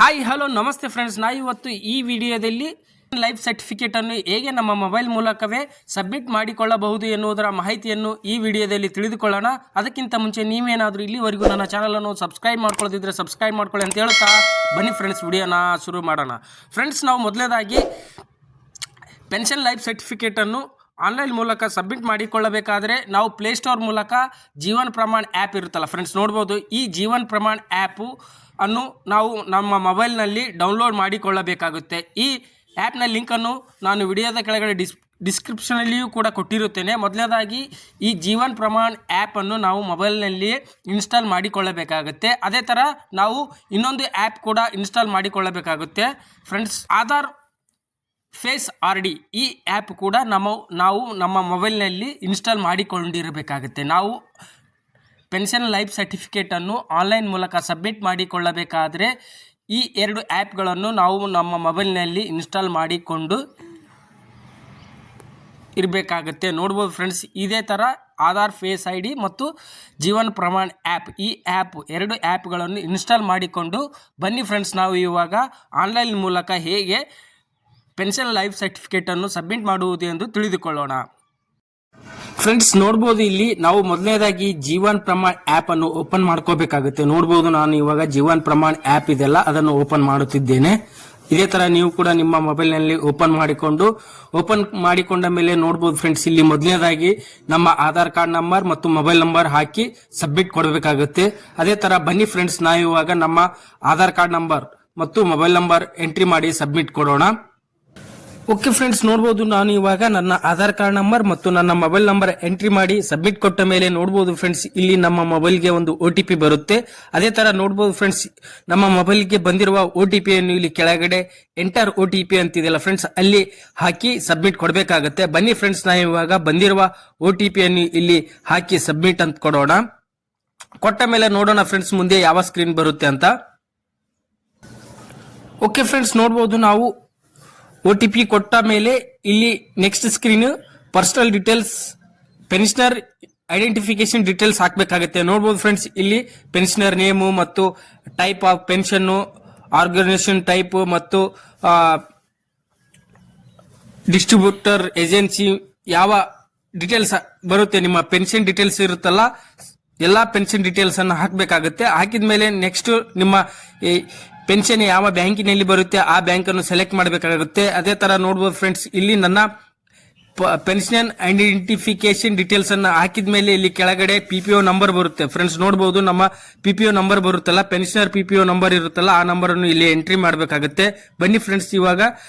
Hi hello ನಮಸ್ತೆ friends, ನಾ ಇವತ್ತು ಈ ವಿಡಿಯೋದಲ್ಲಿ ಲೈಫ್ ಸರ್ಟಿಫಿಕೇಟ್ ಅನ್ನು ಹೇಗೆ ನಮ್ಮ ಮೊಬೈಲ್ ಮೂಲಕವೇ ಸಬ್ಮಿಟ್ ಮಾಡಿಕೊಳ್ಳಬಹುದು ಎನ್ನುವುದರ ಮಾಹಿತಿಯನ್ನು ಈ ವಿಡಿಯೋದಲ್ಲಿ ತಿಳಿದುಕೊಳ್ಳೋಣ. ಅದಕ್ಕಿಂತ ಮುಂಚೆ ನೀವೇನಾದರೂ ಇಲ್ಲಿವರೆಗೂ ನನ್ನ ಚಾನಲನ್ನು ಸಬ್ಸ್ಕ್ರೈಬ್ ಮಾಡ್ಕೊಳ್ಳೋದಿದ್ರೆ ಸಬ್ಸ್ಕ್ರೈಬ್ ಮಾಡ್ಕೊಳ್ಳಿ ಅಂತ ಹೇಳ್ತಾ ಬನ್ನಿ ಫ್ರೆಂಡ್ಸ್ ವಿಡಿಯೋನ ಶುರು ಮಾಡೋಣ. ಫ್ರೆಂಡ್ಸ್, ನಾವು ಮೊದಲನೇದಾಗಿ ಪೆನ್ಷನ್ ಲೈಫ್ ಸರ್ಟಿಫಿಕೇಟನ್ನು ಆನ್ಲೈನ್ ಮೂಲಕ ಸಬ್ಮಿಟ್ ಮಾಡಿಕೊಳ್ಳಬೇಕಾದ್ರೆ ನಾವು ಪ್ಲೇಸ್ಟೋರ್ ಮೂಲಕ ಜೀವನ್ ಪ್ರಮಾಣ್ ಆ್ಯಪ್ ಇರುತ್ತಲ್ಲ ಫ್ರೆಂಡ್ಸ್, ನೋಡ್ಬೋದು. ಈ ಜೀವನ್ ಪ್ರಮಾಣ್ ಆ್ಯಪು ಅನ್ನು ನಾವು ನಮ್ಮ ಮೊಬೈಲ್ನಲ್ಲಿ ಡೌನ್ಲೋಡ್ ಮಾಡಿಕೊಳ್ಳಬೇಕಾಗುತ್ತೆ. ಈ ಆ್ಯಪ್ನ ಲಿಂಕನ್ನು ನಾನು ವಿಡಿಯೋದ ಕೆಳಗಡೆ ಡಿಸ್ಕ್ರಿಪ್ಷನಲ್ಲಿಯೂ ಕೂಡ ಕೊಟ್ಟಿರುತ್ತೇನೆ. ಮೊದಲನೇದಾಗಿ ಈ ಜೀವನ್ ಪ್ರಮಾಣ್ ಆ್ಯಪನ್ನು ನಾವು ಮೊಬೈಲ್ನಲ್ಲಿ ಇನ್ಸ್ಟಾಲ್ ಮಾಡಿಕೊಳ್ಳಬೇಕಾಗುತ್ತೆ. ಅದೇ ಥರ ನಾವು ಇನ್ನೊಂದು ಆ್ಯಪ್ ಕೂಡ ಇನ್ಸ್ಟಾಲ್ ಮಾಡಿಕೊಳ್ಳಬೇಕಾಗುತ್ತೆ ಫ್ರೆಂಡ್ಸ್. ಆಧಾರ್ ಫೇಸ್ RD ಈ ಆ್ಯಪ್ ಕೂಡ ನಾವು ನಮ್ಮ ಮೊಬೈಲ್ನಲ್ಲಿ ಇನ್ಸ್ಟಾಲ್ ಮಾಡಿಕೊಂಡಿರಬೇಕಾಗುತ್ತೆ. ನಾವು ಪೆನ್ಷನ್ ಲೈಫ್ ಸರ್ಟಿಫಿಕೇಟನ್ನು ಆನ್ಲೈನ್ ಮೂಲಕ ಸಬ್ಮಿಟ್ ಮಾಡಿಕೊಳ್ಳಬೇಕಾದರೆ ಈ ಎರಡು ಆ್ಯಪ್ಗಳನ್ನು ನಾವು ನಮ್ಮ ಮೊಬೈಲ್ನಲ್ಲಿ ಇನ್ಸ್ಟಾಲ್ ಮಾಡಿಕೊಂಡು ಇರಬೇಕಾಗುತ್ತೆ. ನೋಡ್ಬೋದು ಫ್ರೆಂಡ್ಸ್, ಇದೇ ಥರ ಆಧಾರ್ ಫೇಸ್ ID ಮತ್ತು ಜೀವನ್ ಪ್ರಮಾಣ್ ಆ್ಯಪ್, ಈ ಎರಡು ಆ್ಯಪ್ಗಳನ್ನು ಇನ್ಸ್ಟಾಲ್ ಮಾಡಿಕೊಂಡು ಬನ್ನಿ ಫ್ರೆಂಡ್ಸ್, ನಾವು ಇವಾಗ ಆನ್ಲೈನ್ ಮೂಲಕ ಹೇಗೆ ಪೆನ್ಷನ್ ಲೈಫ್ ಸರ್ಟಿಫಿಕೇಟನ್ನು ಸಬ್ಮಿಟ್ ಮಾಡುವುದು ಎಂದು ತಿಳಿದುಕೊಳ್ಳೋಣ. ಫ್ರೆಂಡ್ಸ್, ನೋಡ್ಬೋದು ಇಲ್ಲಿ ನಾವು ಮೊದಲನೇದಾಗಿ ಜೀವನ್ ಪ್ರಮಾಣ್ ಆ್ಯಪ್ ಅನ್ನು ಓಪನ್ ಮಾಡ್ಕೋಬೇಕಾಗುತ್ತೆ. ನೋಡ್ಬೋದು, ನಾನು ಇವಾಗ ಜೀವನ್ ಪ್ರಮಾಣ್ ಆ್ಯಪ್ ಇದೆಲ್ಲ ಅದನ್ನು ಓಪನ್ ಮಾಡುತ್ತಿದ್ದೇನೆ. ಇದೇ ತರ ನೀವು ಕೂಡ ನಿಮ್ಮ ಮೊಬೈಲ್ನಲ್ಲಿ ಓಪನ್ ಮಾಡಿಕೊಂಡ ಮೇಲೆ ನೋಡ್ಬೋದು ಫ್ರೆಂಡ್ಸ್, ಇಲ್ಲಿ ಮೊದಲನೇದಾಗಿ ನಮ್ಮ ಆಧಾರ್ ಕಾರ್ಡ್ ನಂಬರ್ ಮತ್ತು ಮೊಬೈಲ್ ನಂಬರ್ ಹಾಕಿ ಸಬ್ಮಿಟ್ ಕೊಡಬೇಕಾಗುತ್ತೆ. ಅದೇ ತರ ಬನ್ನಿ ಫ್ರೆಂಡ್ಸ್, ನಾವು ಇವಾಗ ನಮ್ಮ ಆಧಾರ್ ಕಾರ್ಡ್ ನಂಬರ್ ಮತ್ತು ಮೊಬೈಲ್ ನಂಬರ್ ಎಂಟ್ರಿ ಮಾಡಿ ಸಬ್ಮಿಟ್ ಕೊಡೋಣ. ಓಕೆ ಫ್ರೆಂಡ್ಸ್, ನೋಡ್ಬೋದು ನಾನು ಇವಾಗ ನನ್ನ ಆಧಾರ್ ಕಾರ್ಡ್ ನಂಬರ್ ಮತ್ತು ನನ್ನ ಮೊಬೈಲ್ ನಂಬರ್ ಎಂಟ್ರಿ ಮಾಡಿ ಸಬ್ಮಿಟ್ ಕೊಟ್ಟ ಮೇಲೆ ನೋಡ್ಬೋದು ಫ್ರೆಂಡ್ಸ್, ಇಲ್ಲಿ ನಮ್ಮ ಮೊಬೈಲ್ಗೆ ಒಂದು OTP ಬರುತ್ತೆ. ಅದೇ ತರ ನೋಡ್ಬೋದು ಫ್ರೆಂಡ್ಸ್, ನಮ್ಮ ಮೊಬೈಲ್ಗೆ ಬಂದಿರುವ OTP ಯನ್ನು ಇಲ್ಲಿ ಕೆಳಗಡೆ ಎಂಟರ್ OTP ಅಂತಿದೆಯಲ್ಲ ಫ್ರೆಂಡ್ಸ್, ಅಲ್ಲಿ ಹಾಕಿ ಸಬ್ಮಿಟ್ ಕೊಡಬೇಕಾಗುತ್ತೆ. ಬನ್ನಿ ಫ್ರೆಂಡ್ಸ್, ನಾವು ಇವಾಗ ಬಂದಿರುವ OTP ಯನ್ನು ಇಲ್ಲಿ ಹಾಕಿ ಸಬ್ಮಿಟ್ ಅಂತ ಕೊಡೋಣ. ಕೊಟ್ಟ ಮೇಲೆ ನೋಡೋಣ ಫ್ರೆಂಡ್ಸ್ ಮುಂದೆ ಯಾವ ಸ್ಕ್ರೀನ್ ಬರುತ್ತೆ ಅಂತ. ಓಕೆ ಫ್ರೆಂಡ್ಸ್, ನೋಡ್ಬೋದು ನಾವು OTP ಕೊಟ್ಟ ಮೇಲೆ ಇಲ್ಲಿ next screen personal details, pensioner identification details ಹಾಕಬೇಕಾಗುತ್ತೆ. ನೋಡ್ಬೋದು ಫ್ರೆಂಡ್ಸ್, ಇಲ್ಲಿ ಪೆನ್ಷನರ್ ನೇಮು ಮತ್ತು type of pension, organisation type ಮತ್ತು ಡಿಸ್ಟ್ರಿಬ್ಯೂಟರ್ ಏಜೆನ್ಸಿ ಯಾವ ಡೀಟೇಲ್ಸ್ ಬರುತ್ತೆ, ನಿಮ್ಮ ಪೆನ್ಷನ್ ಡೀಟೇಲ್ಸ್ ಇರುತ್ತಲ್ಲ ಎಲ್ಲಾ ಪೆನ್ಷನ್ ಡೀಟೇಲ್ಸ್ ಅನ್ನು ಹಾಕಬೇಕಾಗುತ್ತೆ. ಹಾಕಿದ್ಮೇಲೆ ನೆಕ್ಸ್ಟ್ ನಿಮ್ಮ ಪೆನ್ಷನ್ ಯಾವ ಬ್ಯಾಂಕಿನಲ್ಲಿ ಬರುತ್ತೆ ಆ ಬ್ಯಾಂಕ್ ಅನ್ನು ಸೆಲೆಕ್ಟ್ ಮಾಡಬೇಕಾಗುತ್ತೆ. ಅದೇ ತರ ನೋಡ್ಬೋದು ಫ್ರೆಂಡ್ಸ್, ಇಲ್ಲಿ ನನ್ನ ಪೆನ್ಷನ್ ಐಡೆಂಟಿಫಿಕೇಶನ್ ಡೀಟೇಲ್ಸ್ ಅನ್ನ ಹಾಕಿದ್ಮೇಲೆ ಇಲ್ಲಿ ಕೆಳಗಡೆ PPO ನಂಬರ್ ಬರುತ್ತೆ ಫ್ರೆಂಡ್ಸ್. ನೋಡಬಹುದು ನಮ್ಮ PPO ನಂಬರ್ ಬರುತ್ತಲ್ಲ, ಪೆನ್ಷನರ್ PPO ನಂಬರ್ ಇರುತ್ತಲ್ಲ, ಆ ನಂಬರ್ ಅನ್ನು ಇಲ್ಲಿ ಎಂಟ್ರಿ ಮಾಡಬೇಕಾಗುತ್ತೆ. ಬನ್ನಿ ಫ್ರೆಂಡ್ಸ್, ಇವಾಗ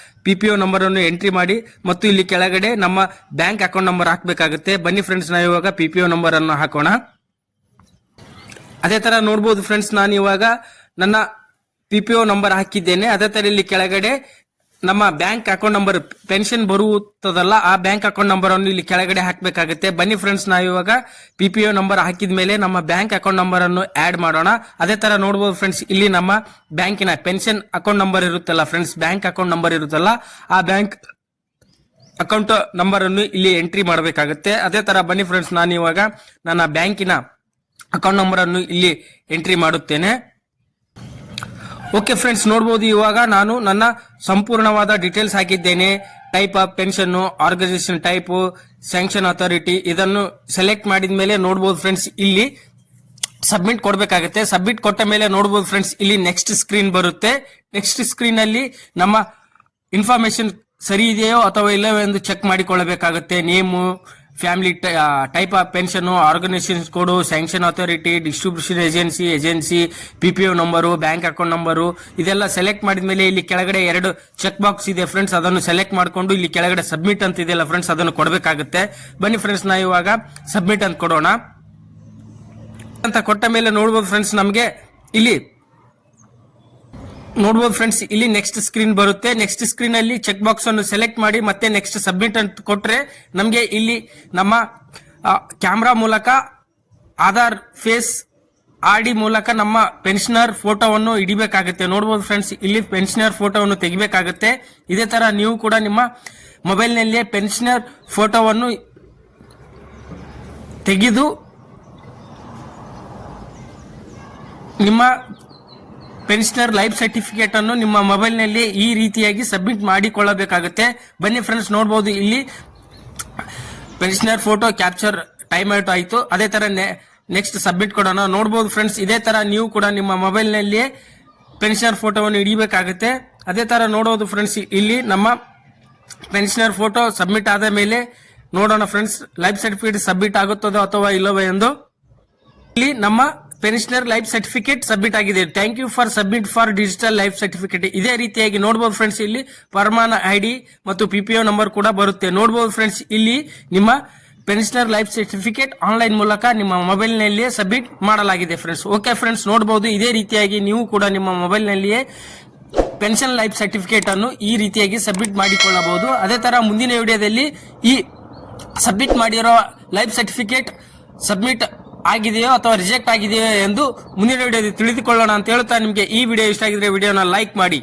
PPO ನಂಬರ್ ಅನ್ನು ಎಂಟ್ರಿ ಮಾಡಿ ಮತ್ತು ಇಲ್ಲಿ ಕೆಳಗಡೆ ನಮ್ಮ ಬ್ಯಾಂಕ್ ಅಕೌಂಟ್ ನಂಬರ್ ಹಾಕಬೇಕಾಗುತ್ತೆ. ಬನ್ನಿ ಫ್ರೆಂಡ್ಸ್, ನಾವು ಇವಾಗ PPO ನಂಬರ್ ಅನ್ನು ಹಾಕೋಣ. ಅದೇ ತರ ನೋಡಬಹುದು ಫ್ರೆಂಡ್ಸ್, ನಾನು ಇವಾಗ ನನ್ನ PPO ನಂಬರ್ ಹಾಕಿದ್ದೇನೆ. ಅದೇ ತರ ಇಲ್ಲಿ ಕೆಳಗಡೆ ನಮ್ಮ ಬ್ಯಾಂಕ್ ಅಕೌಂಟ್ ನಂಬರ್, ಪೆನ್ಷನ್ ಬರುತ್ತದಲ್ಲ ಆ ಬ್ಯಾಂಕ್ ಅಕೌಂಟ್ ನಂಬರ್ ಅನ್ನು ಇಲ್ಲಿ ಕೆಳಗಡೆ ಹಾಕಬೇಕಾಗುತ್ತೆ. ಬನ್ನಿ ಫ್ರೆಂಡ್ಸ್, ನಾವು ಇವಾಗ PPO ನಂಬರ್ ಹಾಕಿದ ಮೇಲೆ ನಮ್ಮ ಬ್ಯಾಂಕ್ ಅಕೌಂಟ್ ನಂಬರ್ ಅನ್ನು ಆಡ್ ಮಾಡೋಣ. ಅದೇ ತರ ನೋಡಬಹುದು ಫ್ರೆಂಡ್ಸ್, ಇಲ್ಲಿ ನಮ್ಮ ಬ್ಯಾಂಕಿನ ಪೆನ್ಷನ್ ಅಕೌಂಟ್ ನಂಬರ್ ಇರುತ್ತಲ್ಲ ಫ್ರೆಂಡ್ಸ್, ಬ್ಯಾಂಕ್ ಅಕೌಂಟ್ ನಂಬರ್ ಇರುತ್ತಲ್ಲ ಆ ಬ್ಯಾಂಕ್ ಅಕೌಂಟ್ ನಂಬರ್ ಅನ್ನು ಇಲ್ಲಿ ಎಂಟ್ರಿ ಮಾಡಬೇಕಾಗುತ್ತೆ. ಅದೇ ತರ ಬನ್ನಿ ಫ್ರೆಂಡ್ಸ್, ನಾನು ಇವಾಗ ನನ್ನ ಬ್ಯಾಂಕಿನ ಅಕೌಂಟ್ ನಂಬರ್ ಅನ್ನು ಇಲ್ಲಿ ಎಂಟ್ರಿ ಮಾಡುತ್ತೇನೆ. ಓಕೆ ಫ್ರೆಂಡ್ಸ್, ನೋಡಬಹುದು ಇವಾಗ ನಾನು ನನ್ನ ಸಂಪೂರ್ಣವಾದ ಡೀಟೇಲ್ಸ್ ಹಾಕಿದ್ದೇನೆ. Type of pension, organisation type, sanction authority, ಇದನ್ನು ಸೆಲೆಕ್ಟ್ ಮಾಡಿದ ಮೇಲೆ ನೋಡಬಹುದು ಫ್ರೆಂಡ್ಸ್, ಇಲ್ಲಿ ಸಬ್ಮಿಟ್ ಕೊಡಬೇಕಾಗುತ್ತೆ. ಸಬ್ಮಿಟ್ ಕೊಟ್ಟ ಮೇಲೆ ನೋಡಬಹುದು ಫ್ರೆಂಡ್ಸ್, ಇಲ್ಲಿ ನೆಕ್ಸ್ಟ್ ಸ್ಕ್ರೀನ್ ಬರುತ್ತೆ. ನೆಕ್ಸ್ಟ್ ಸ್ಕ್ರೀನ್ ಅಲ್ಲಿ ನಮ್ಮ ಇನ್ಫಾರ್ಮೇಶನ್ ಸರಿ ಇದೆಯೋ ಅಥವಾ ಇಲ್ಲವೋ ಎಂದು ಚೆಕ್ ಮಾಡಿಕೊಳ್ಳಬೇಕಾಗುತ್ತೆ. Name, family, type of pension, organisation code, sanction authority, distribution agency, PPO number, bank account number, ಇದೆಲ್ಲ ಸೆಲೆಕ್ಟ್ ಮಾಡಿದ್ಮೇಲೆ ಇಲ್ಲಿ ಕೆಳಗಡೆ ಎರಡು ಚೆಕ್ ಬಾಕ್ಸ್ ಇದೆ ಫ್ರೆಂಡ್ಸ್, ಅದನ್ನು ಸೆಲೆಕ್ಟ್ ಮಾಡಿಕೊಂಡು ಇಲ್ಲಿ ಕೆಳಗಡೆ ಸಬ್ಮಿಟ್ ಅಂತ ಇದೆಯಲ್ಲ ಫ್ರೆಂಡ್ಸ್, ಅದನ್ನು ಕೊಡಬೇಕಾಗುತ್ತೆ. ಬನ್ನಿ ಫ್ರೆಂಡ್ಸ್, ನಾವು ಇವಾಗ ಸಬ್ಮಿಟ್ ಅಂತ ಕೊಡೋಣ. ಅಂತ ಕೊಟ್ಟ ಮೇಲೆ ನೋಡ್ಬೋದು ಫ್ರೆಂಡ್ಸ್, ನಮಗೆ ಇಲ್ಲಿ ನೋಡ್ಬೋದು ಫ್ರೆಂಡ್ಸ್, ಇಲ್ಲಿ ನೆಕ್ಸ್ಟ್ ಸ್ಕ್ರೀನ್ ಬರುತ್ತೆ. ನೆಕ್ಸ್ಟ್ ಸ್ಕ್ರೀನ್ ಅಲ್ಲಿ ಚೆಕ್ ಬಾಕ್ಸ್ ಅನ್ನು ಸೆಲೆಕ್ಟ್ ಮಾಡಿ ಮತ್ತೆ ನೆಕ್ಸ್ಟ್ ಸಬ್ಮಿಟ್ ಅಂತ ಕೊಟ್ರೆ ನಮಗೆ ಇಲ್ಲಿ ನಮ್ಮ ಕ್ಯಾಮ್ರಾ ಮೂಲಕ ಆಧಾರ್ ಫೇಸ್ RD ಮೂಲಕ ನಮ್ಮ ಪೆನ್ಷನರ್ ಫೋಟೋವನ್ನು ಹಿಡಿಬೇಕಾಗುತ್ತೆ. ನೋಡಬಹುದು ಫ್ರೆಂಡ್ಸ್, ಇಲ್ಲಿ ಪೆನ್ಷನರ್ ಫೋಟೋವನ್ನು ತೆಗಿಬೇಕಾಗುತ್ತೆ. ಇದೇ ತರ ನೀವು ಕೂಡ ನಿಮ್ಮ ಮೊಬೈಲ್ ನಲ್ಲಿ ಪೆನ್ಷನರ್ ಫೋಟೋವನ್ನು ತೆಗೆದು ನಿಮ್ಮ ಪೆನ್ಷನರ್ ಲೈಫ್ ಸರ್ಟಿಫಿಕೇಟ್ ಅನ್ನು ನಿಮ್ಮ ಮೊಬೈಲ್ ನಲ್ಲಿ ಈ ರೀತಿಯಾಗಿ ಸಬ್ಮಿಟ್ ಮಾಡಿಕೊಳ್ಳಬೇಕಾಗುತ್ತೆ. ಬನ್ನಿ ಫ್ರೆಂಡ್ಸ್, ನೋಡಬಹುದು ಇಲ್ಲಿ pensioner photo capture time out ಆಯಿತು. ಅದೇ ತರ ನೆಕ್ಸ್ಟ್ ಸಬ್ಮಿಟ್ ಕೊಡೋಣ. ನೋಡಬಹುದು ಫ್ರೆಂಡ್ಸ್, ಇದೇ ತರ ನೀವು ಕೂಡ ನಿಮ್ಮ ಮೊಬೈಲ್ ನಲ್ಲಿ ಪೆನ್ಷನರ್ ಫೋಟೋವನ್ನು ಹಿಡಿಯಬೇಕಾಗುತ್ತೆ. ಅದೇ ತರ ನೋಡೋದು ಫ್ರೆಂಡ್ಸ್, ಇಲ್ಲಿ ನಮ್ಮ ಪೆನ್ಷನರ್ ಫೋಟೋ ಸಬ್ಮಿಟ್ ಆದ ಮೇಲೆ ನೋಡೋಣ ಫ್ರೆಂಡ್ಸ್, ಲೈಫ್ ಸರ್ಟಿಫಿಕೇಟ್ ಸಬ್ಮಿಟ್ ಆಗುತ್ತದೋ ಅಥವಾ ಇಲ್ಲವೋ ಎಂದು. ಇಲ್ಲಿ ನಮ್ಮ ಪೆನ್ಷನರ್ ಲೈಫ್ ಸರ್ಟಿಫಿಕೇಟ್ ಸಬ್ಮಿಟ್ ಆಗಿದೆ. Thank you for submit for digital life certificate. ಇದೇ ರೀತಿಯಾಗಿ ನೋಡಬಹುದು ಫ್ರೆಂಡ್ಸ್, ಇಲ್ಲಿ ಪರಮಾನ ಐಡಿ ಮತ್ತು PPO ನಂಬರ್ ಕೂಡ ಬರುತ್ತೆ. ನೋಡಬಹುದು ಫ್ರೆಂಡ್ಸ್, ಇಲ್ಲಿ ನಿಮ್ಮ ಪೆನ್ಷನರ್ ಲೈಫ್ ಸರ್ಟಿಫಿಕೇಟ್ ಆನ್ಲೈನ್ ಮೂಲಕ ನಿಮ್ಮ ಮೊಬೈಲ್ ನಲ್ಲಿಯೇ ಸಬ್ಮಿಟ್ ಮಾಡಲಾಗಿದೆ ಫ್ರೆಂಡ್ಸ್. ಓಕೆ ಫ್ರೆಂಡ್ಸ್, ನೋಡಬಹುದು ಇದೇ ರೀತಿಯಾಗಿ ನೀವು ಕೂಡ ನಿಮ್ಮ ಮೊಬೈಲ್ ನಲ್ಲಿಯೇ ಪೆನ್ಷನ್ ಲೈಫ್ ಸರ್ಟಿಫಿಕೇಟ್ ಅನ್ನು ಈ ರೀತಿಯಾಗಿ ಸಬ್ಮಿಟ್ ಮಾಡಿಕೊಳ್ಳಬಹುದು. ಅದೇ ತರ ಮುಂದಿನ ವಿಡಿಯೋದಲ್ಲಿ ಈ ಸಬ್ಮಿಟ್ ಮಾಡಿರೋ ಲೈಫ್ ಸರ್ಟಿಫಿಕೇಟ್ ಸಬ್ಮಿಟ್ ಆಗಿದೆಯೋ ಅಥವಾ ರಿಜೆಕ್ಟ್ ಆಗಿದೆಯೋ ಎಂದು ಮುಂದಿನ ವಿಡಿಯೋದಲ್ಲಿ ತಿಳಿದುಕೊಳ್ಳೋಣ ಅಂತ ಹೇಳ್ತಾ, ನಿಮಗೆ ಈ ವಿಡಿಯೋ ಇಷ್ಟ ಆಗಿದ್ರೆ ವಿಡಿಯೋನ ಲೈಕ್ ಮಾಡಿ.